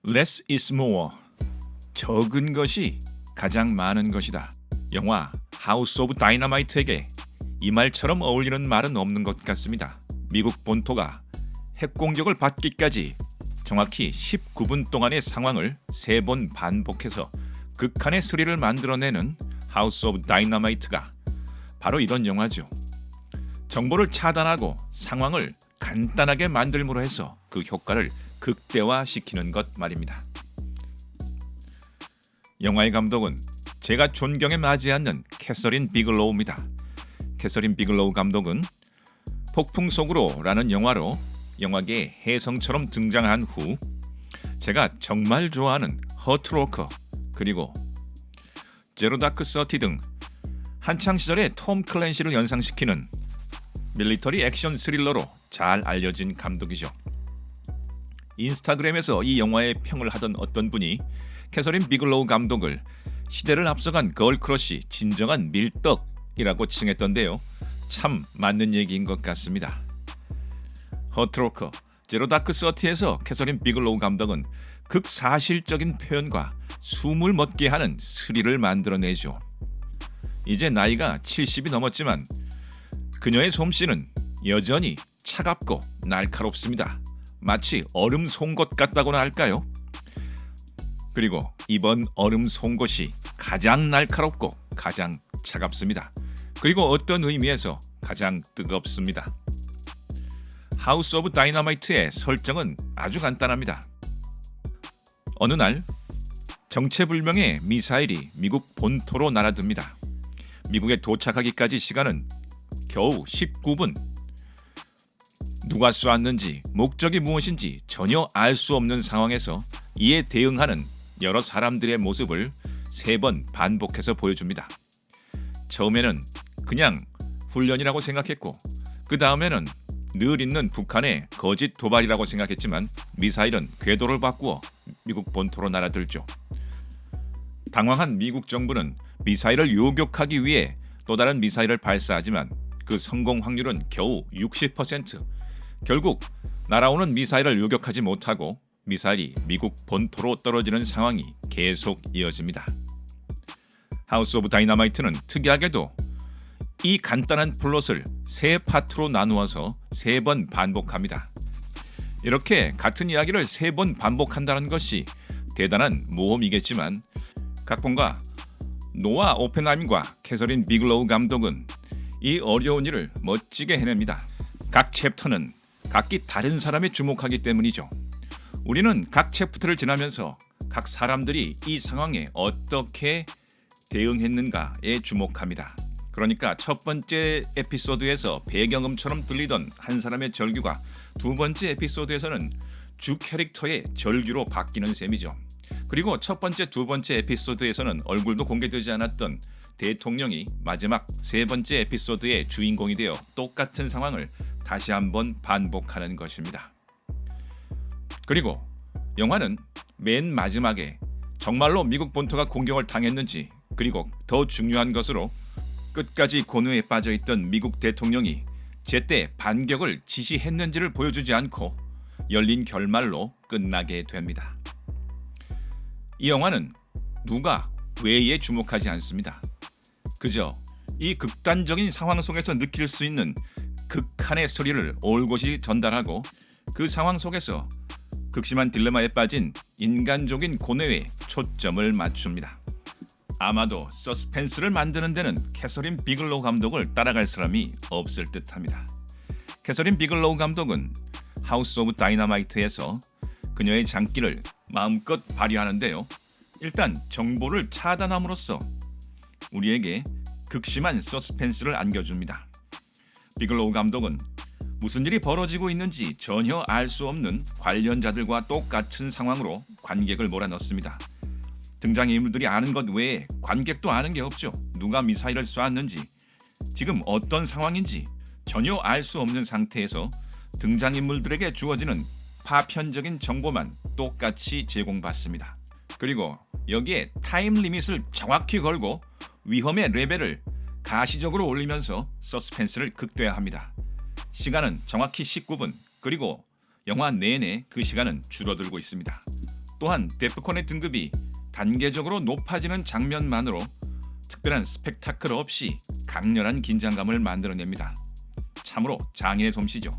Less is more. 적은 것이 가장 많은 것이다. 영화 하우스 오브 다이너마이트에게 이 말처럼 어울리는 말은 없는 것 같습니다. 미국 본토가 핵공격을 받기까지 정확히 19분 동안의 상황을 3번 반복해서 극한의 스릴을 만들어내는 하우스 오브 다이너마이트가 바로 이런 영화죠. 정보를 차단하고 상황을 간단하게 만들므로 해서 그 효과를 극대화시키는 것 말입니다. 영화의 감독은 제가 존경에 맞지 않는 캐서린 비글로우입니다. 캐서린 비글로우 감독은 폭풍 속으로라는 영화로 영화계의 혜성처럼 등장한 후 제가 정말 좋아하는 허트 로커 그리고 제로 다크 서티 등 한창 시절의 톰 클랜시를 연상시키는 밀리터리 액션 스릴러로 잘 알려진 감독이죠. 인스타그램에서 이 영화의 평을 하던 어떤 분이 캐서린 비글로우 감독을 시대를 앞서간 걸크러쉬 진정한 밀떡이라고 칭했던데요. 참 맞는 얘기인 것 같습니다. 허트로커, 제로 다크 서티에서 캐서린 비글로우 감독은 극사실적인 표현과 숨을 멎게 하는 스릴을 만들어내죠. 이제 나이가 70이 넘었지만 그녀의 솜씨는 여전히 차갑고 날카롭습니다. 마치 얼음 송곳 같다고나 할까요? 그리고 이번 얼음 송곳이 가장 날카롭고 가장 차갑습니다. 그리고 어떤 의미에서 가장 뜨겁습니다. 하우스 오브 다이너마이트의 설정은 아주 간단합니다. 어느 날 정체불명의 미사일이 미국 본토로 날아듭니다. 미국에 도착하기까지 시간은 겨우 19분. 누가 쏘았는지 목적이 무엇인지 전혀 알 수 없는 상황에서 이에 대응하는 여러 사람들의 모습을 3번 반복해서 보여줍니다. 처음에는 그냥 훈련이라고 생각했고 그 다음에는 늘 있는 북한의 거짓 도발이라고 생각했지만 미사일은 궤도를 바꾸어 미국 본토로 날아들죠. 당황한 미국 정부는 미사일을 요격하기 위해 또 다른 미사일을 발사하지만 그 성공 확률은 겨우 60%. 결국 날아오는 미사일을 요격하지 못하고 미사일이 미국 본토로 떨어지는 상황이 계속 이어집니다. 하우스 오브 다이너마이트는 특이하게도 이 간단한 플롯을 3파트로 나누어서 3번 반복합니다. 이렇게 같은 이야기를 3번 반복한다는 것이 대단한 모험이겠지만 각본가 노아 오펜하임과 캐서린 비글로우 감독은 이 어려운 일을 멋지게 해냅니다. 각 챕터는 각기 다른 사람에 주목하기 때문이죠. 우리는 각 챕터를 지나면서 각 사람들이 이 상황에 어떻게 대응했는가에 주목합니다. 그러니까 첫 번째 에피소드에서 배경음처럼 들리던 한 사람의 절규가 두 번째 에피소드에서는 주 캐릭터의 절규로 바뀌는 셈이죠. 그리고 첫 번째, 두 번째 에피소드에서는 얼굴도 공개되지 않았던 대통령이 마지막 세 번째 에피소드의 주인공이 되어 똑같은 상황을 다시 한번 반복하는 것입니다. 그리고 영화는 맨 마지막에 정말로 미국 본토가 공격을 당했는지 그리고 더 중요한 것으로 끝까지 고뇌에 빠져있던 미국 대통령이 제때 반격을 지시했는지를 보여주지 않고 열린 결말로 끝나게 됩니다. 이 영화는 누가 왜에 주목하지 않습니다. 그저 이 극단적인 상황 속에서 느낄 수 있는 극한의 스릴을 올곧이 전달하고 그 상황 속에서 극심한 딜레마에 빠진 인간적인 고뇌에 초점을 맞춥니다. 아마도 서스펜스를 만드는 데는 캐서린 비글로우 감독을 따라갈 사람이 없을 듯합니다. 캐서린 비글로우 감독은 하우스 오브 다이너마이트에서 그녀의 장기를 마음껏 발휘하는데요. 일단 정보를 차단함으로써 우리에게 극심한 서스펜스를 안겨줍니다. 비글로우 감독은 무슨 일이 벌어지고 있는지 전혀 알 수 없는 관련자들과 똑같은 상황으로 관객을 몰아넣습니다. 등장의 인물들이 아는 것 외에 관객도 아는 게 없죠. 누가 미사일을 쏘았는지, 지금 어떤 상황인지 전혀 알 수 없는 상태에서 등장인물들에게 주어지는 파편적인 정보만 똑같이 제공받습니다. 그리고 여기에 타임 리밋을 정확히 걸고 위험의 레벨을 가시적으로 올리면서 서스펜스를 극대화합니다. 시간은 정확히 19분, 그리고 영화 내내 그 시간은 줄어들고 있습니다. 또한 데프콘의 등급이 단계적으로 높아지는 장면만으로 특별한 스펙타클 없이 강렬한 긴장감을 만들어냅니다. 참으로 장인의 솜씨죠.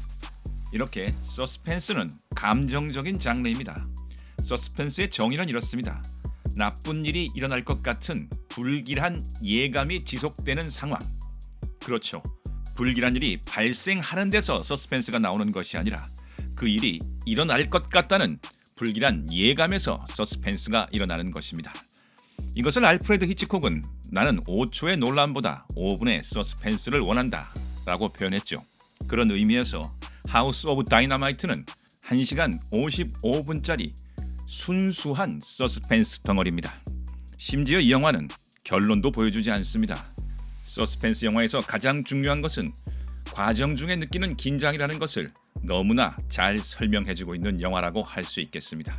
이렇게 서스펜스는 감정적인 장르입니다. 서스펜스의 정의는 이렇습니다. 나쁜 일이 일어날 것 같은 불길한 예감이 지속되는 상황. 그렇죠. 불길한 일이 발생하는 데서 서스펜스가 나오는 것이 아니라 그 일이 일어날 것 같다는 불길한 예감에서 서스펜스가 일어나는 것입니다. 이것을 알프레드 히치콕은 나는 5초의 논란보다 5분의 서스펜스를 원한다 라고 표현했죠. 그런 의미에서 하우스 오브 다이너마이트는 1시간 55분짜리 순수한 서스펜스 덩어리입니다. 심지어 이 영화는 결론도 보여주지 않습니다. 서스펜스 영화에서 가장 중요한 것은 과정 중에 느끼는 긴장이라는 것을 너무나 잘 설명해주고 있는 영화라고 할 수 있겠습니다.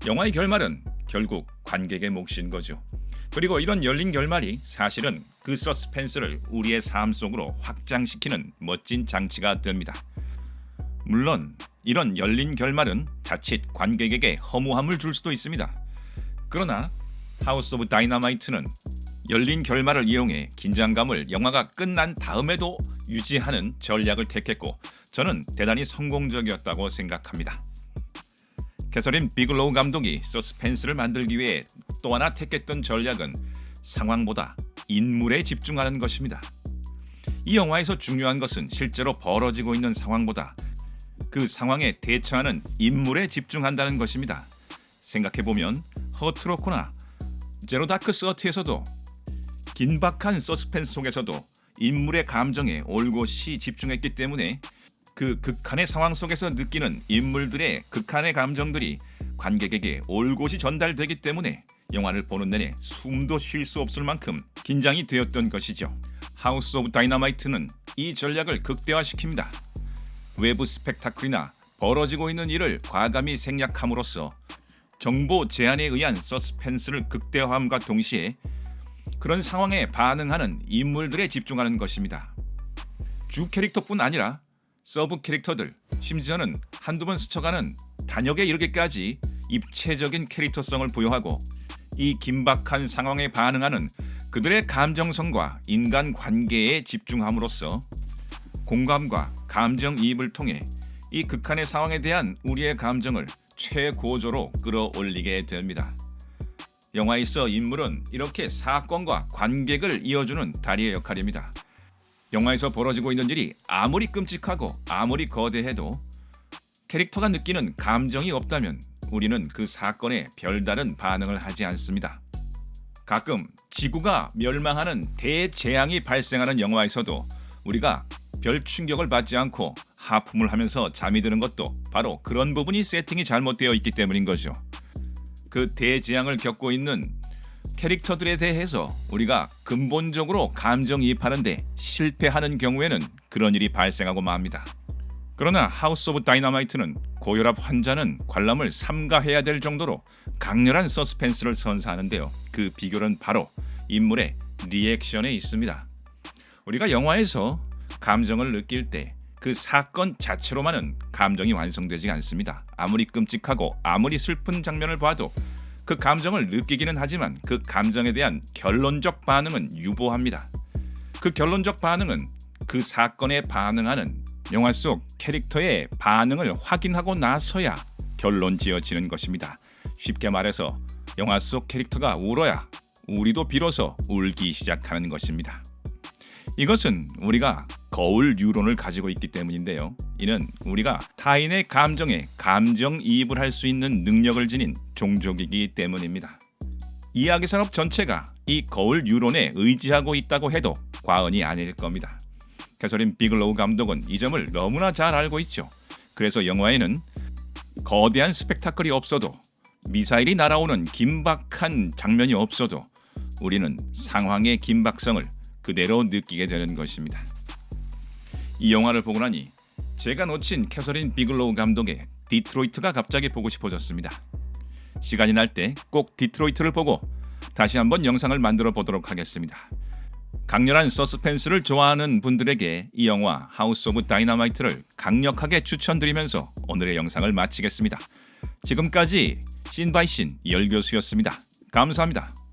영화의 결말은 결국 관객의 몫인 거죠. 그리고 이런 열린 결말이 사실은 그 서스펜스를 우리의 삶 속으로 확장시키는 멋진 장치가 됩니다. 물론 이런 열린 결말은 자칫 관객에게 허무함을 줄 수도 있습니다. 그러나 하우스 오브 다이너마이트는 열린 결말을 이용해 긴장감을 영화가 끝난 다음에도 유지하는 전략을 택했고 저는 대단히 성공적이었다고 생각합니다. 캐서린 비글로우 감독이 서스펜스를 만들기 위해 또 하나 택했던 전략은 상황보다 인물에 집중하는 것입니다. 이 영화에서 중요한 것은 실제로 벌어지고 있는 상황보다 그 상황에 대처하는 인물에 집중한다는 것입니다. 생각해보면 허트로코나 제로 다크 서티에서도 긴박한 서스펜스 속에서도 인물의 감정에 올곧이 집중했기 때문에 그 극한의 상황 속에서 느끼는 인물들의 극한의 감정들이 관객에게 올곧이 전달되기 때문에 영화를 보는 내내 숨도 쉴 수 없을 만큼 긴장이 되었던 것이죠. 하우스 오브 다이너마이트는 이 전략을 극대화시킵니다. 외부 스펙타클이나 벌어지고 있는 일을 과감히 생략함으로써 정보 제한에 의한 서스펜스를 극대화함과 동시에 그런 상황에 반응하는 인물들에 집중하는 것입니다. 주 캐릭터뿐 아니라 서브 캐릭터들, 심지어는 한두 번 스쳐가는 단역에 이르기까지 입체적인 캐릭터성을 부여하고 이 긴박한 상황에 반응하는 그들의 감정성과 인간관계에 집중함으로써 공감과 감정이입을 통해 이 극한의 상황에 대한 우리의 감정을 최고조로 끌어올리게 됩니다. 영화에 있어 인물은 이렇게 사건과 관객을 이어주는 다리의 역할입니다. 영화에서 벌어지고 있는 일이 아무리 끔찍하고 아무리 거대해도 캐릭터가 느끼는 감정이 없다면 우리는 그 사건에 별다른 반응을 하지 않습니다. 가끔 지구가 멸망하는 대재앙이 발생하는 영화에서도 우리가 별 충격을 받지 않고 하품을 하면서 잠이 드는 것도 바로 그런 부분이 세팅이 잘못되어 있기 때문인 거죠. 그 대재앙을 겪고 있는 캐릭터들에 대해서 우리가 근본적으로 감정이입하는데 실패하는 경우에는 그런 일이 발생하고 맙니다. 그러나 하우스 오브 다이너마이트는 고혈압 환자는 관람을 삼가해야 될 정도로 강렬한 서스펜스를 선사하는데요. 그 비결은 바로 인물의 리액션에 있습니다. 우리가 영화에서 감정을 느낄 때 그 사건 자체로만은 감정이 완성되지 않습니다. 아무리 끔찍하고 아무리 슬픈 장면을 봐도 그 감정을 느끼기는 하지만 그 감정에 대한 결론적 반응은 유보합니다. 그 결론적 반응은 그 사건에 반응하는 영화 속 캐릭터의 반응을 확인하고 나서야 결론 지어지는 것입니다. 쉽게 말해서 영화 속 캐릭터가 울어야 우리도 비로소 울기 시작하는 것입니다. 이것은 우리가 거울 유론을 가지고 있기 때문인데요. 이는 우리가 타인의 감정에 감정이입을 할 수 있는 능력을 지닌 종족이기 때문입니다. 이야기 산업 전체가 이 거울 유론에 의지하고 있다고 해도 과언이 아닐 겁니다. 캐서린 비글로우 감독은 이 점을 너무나 잘 알고 있죠. 그래서 영화에는 거대한 스펙타클이 없어도 미사일이 날아오는 긴박한 장면이 없어도 우리는 상황의 긴박성을 그대로 느끼게 되는 것입니다. 이 영화를 보고 나니 제가 놓친 캐서린 비글로우 감독의 디트로이트가 갑자기 보고 싶어졌습니다. 시간이 날 때 꼭 디트로이트를 보고 다시 한번 영상을 만들어 보도록 하겠습니다. 강렬한 서스펜스를 좋아하는 분들에게 이 영화 하우스 오브 다이너마이트를 강력하게 추천드리면서 오늘의 영상을 마치겠습니다. 지금까지 씬바이씬 열교수였습니다. 감사합니다.